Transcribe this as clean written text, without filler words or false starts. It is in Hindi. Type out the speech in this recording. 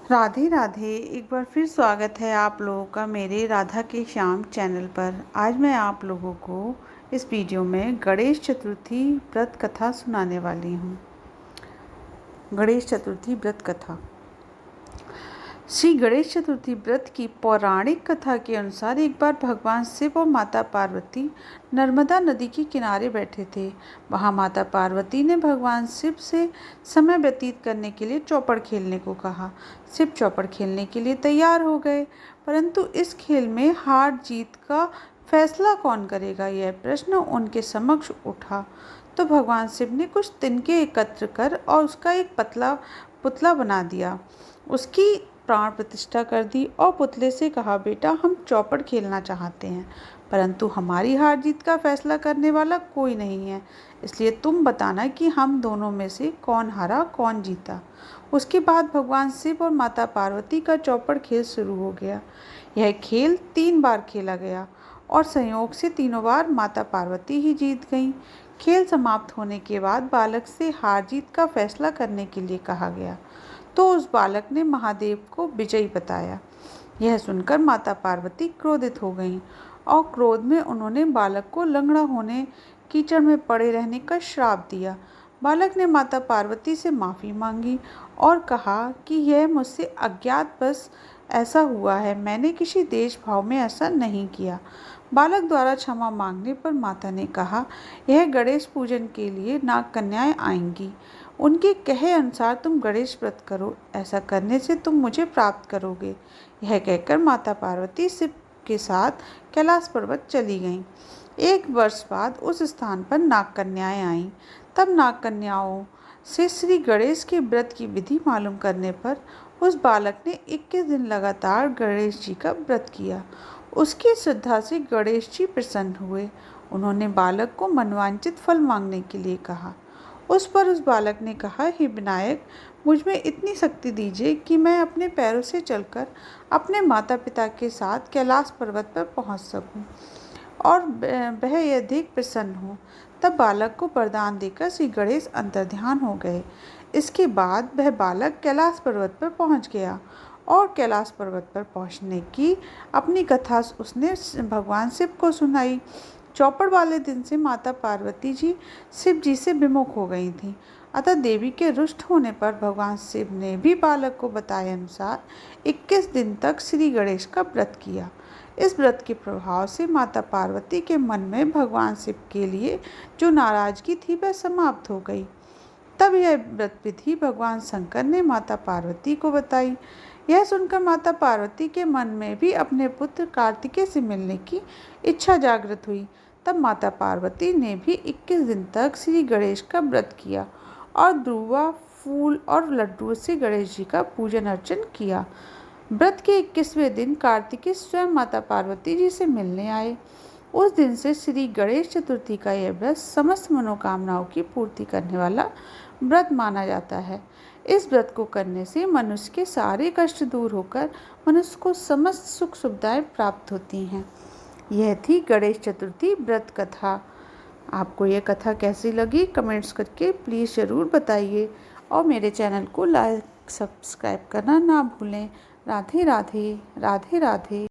राधे राधे। एक बार फिर स्वागत है आप लोगों का मेरे राधा के श्याम चैनल पर। आज मैं आप लोगों को इस वीडियो में गणेश चतुर्थी व्रत कथा सुनाने वाली हूँ। गणेश चतुर्थी व्रत कथा। श्री गणेश चतुर्थी व्रत की पौराणिक कथा के अनुसार एक बार भगवान शिव और माता पार्वती नर्मदा नदी के किनारे बैठे थे। वहां माता पार्वती ने भगवान शिव से समय व्यतीत करने के लिए चौपड़ खेलने को कहा। शिव चौपड़ खेलने के लिए तैयार हो गए, परंतु इस खेल में हार जीत का फैसला कौन करेगा, यह प्रश्न उनके समक्ष उठा। तो भगवान शिव ने कुछ तिनके एकत्र कर और उसका एक पुतला बना दिया। उसकी प्राण प्रतिष्ठा कर दी और पुतले से कहा, बेटा हम चौपड़ खेलना चाहते हैं, परंतु हमारी हार जीत का फैसला करने वाला कोई नहीं है, इसलिए तुम बताना कि हम दोनों में से कौन हारा कौन जीता। उसके बाद भगवान शिव और माता पार्वती का चौपड़ खेल शुरू हो गया। यह खेल 3 बार खेला गया और संयोग से तीनों बार माता पार्वती ही जीत गईं। खेल समाप्त होने के बाद बालक से हार जीत का फैसला करने के लिए कहा गया, तो उस बालक ने महादेव को विजयी बताया। यह सुनकर माता पार्वती क्रोधित हो गईं और क्रोध में उन्होंने बालक को लंगड़ा होने, कीचड़ में पड़े रहने का श्राप दिया। बालक ने माता पार्वती से माफ़ी मांगी और कहा कि यह मुझसे अज्ञातवश ऐसा हुआ है, मैंने किसी देश भाव में ऐसा नहीं किया। बालक द्वारा क्षमा मांगने पर माता ने कहा, यह गणेश पूजन के लिए नाग कन्याएं आएंगी, उनके कहे अनुसार तुम गणेश व्रत करो, ऐसा करने से तुम मुझे प्राप्त करोगे। यह कहकर माता पार्वती शिव के साथ कैलाश पर्वत चली गईं। 1 वर्ष बाद उस स्थान पर नाग कन्याएं आईं। तब नाग कन्याओं से श्री गणेश के व्रत की विधि मालूम करने पर उस बालक ने 21 दिन लगातार गणेश जी का व्रत किया। उसकी श्रद्धा से गणेश जी प्रसन्न हुए। उन्होंने बालक को मनवांचित फल मांगने के लिए कहा। उस पर उस बालक ने कहा, हे विनायक, मुझ में इतनी शक्ति दीजिए कि मैं अपने पैरों से चलकर अपने माता पिता के साथ कैलाश पर्वत पर पहुंच सकूं और वह अधिक प्रसन्न हो। तब बालक को वरदान देकर श्री गणेश अंतर्ध्यान हो गए। इसके बाद वह बालक कैलाश पर्वत पर पहुंच गया और कैलाश पर्वत पर पहुंचने की अपनी कथा उसने भगवान शिव को सुनाई। चौपड़ वाले दिन से माता पार्वती जी शिव जी से विमुख हो गई थीं। अतः देवी के रुष्ट होने पर भगवान शिव ने भी बालक को बताए अनुसार 21 दिन तक श्री गणेश का व्रत किया। इस व्रत के प्रभाव से माता पार्वती के मन में भगवान शिव के लिए जो नाराजगी थी वह समाप्त हो गई। तब यह व्रत विधि भगवान शंकर ने माता पार्वती को बताई। यह सुनकर माता पार्वती के मन में भी अपने पुत्र कार्तिकेय से मिलने की इच्छा जागृत हुई। तब माता पार्वती ने भी 21 दिन तक श्री गणेश का व्रत किया और दुर्वा, फूल और लड्डुओं से गणेश जी का पूजन अर्चन किया। व्रत के 21वें दिन कार्तिकेय स्वयं माता पार्वती जी से मिलने आए। उस दिन से श्री गणेश चतुर्थी का यह व्रत समस्त मनोकामनाओं की पूर्ति करने वाला व्रत माना जाता है। इस व्रत को करने से मनुष्य के सारे कष्ट दूर होकर मनुष्य को समस्त सुख सुविधाएं प्राप्त होती हैं। यह थी गणेश चतुर्थी व्रत कथा। आपको यह कथा कैसी लगी कमेंट्स करके प्लीज़ ज़रूर बताइए और मेरे चैनल को लाइक सब्सक्राइब करना ना भूलें। राधे राधे। राधे राधे।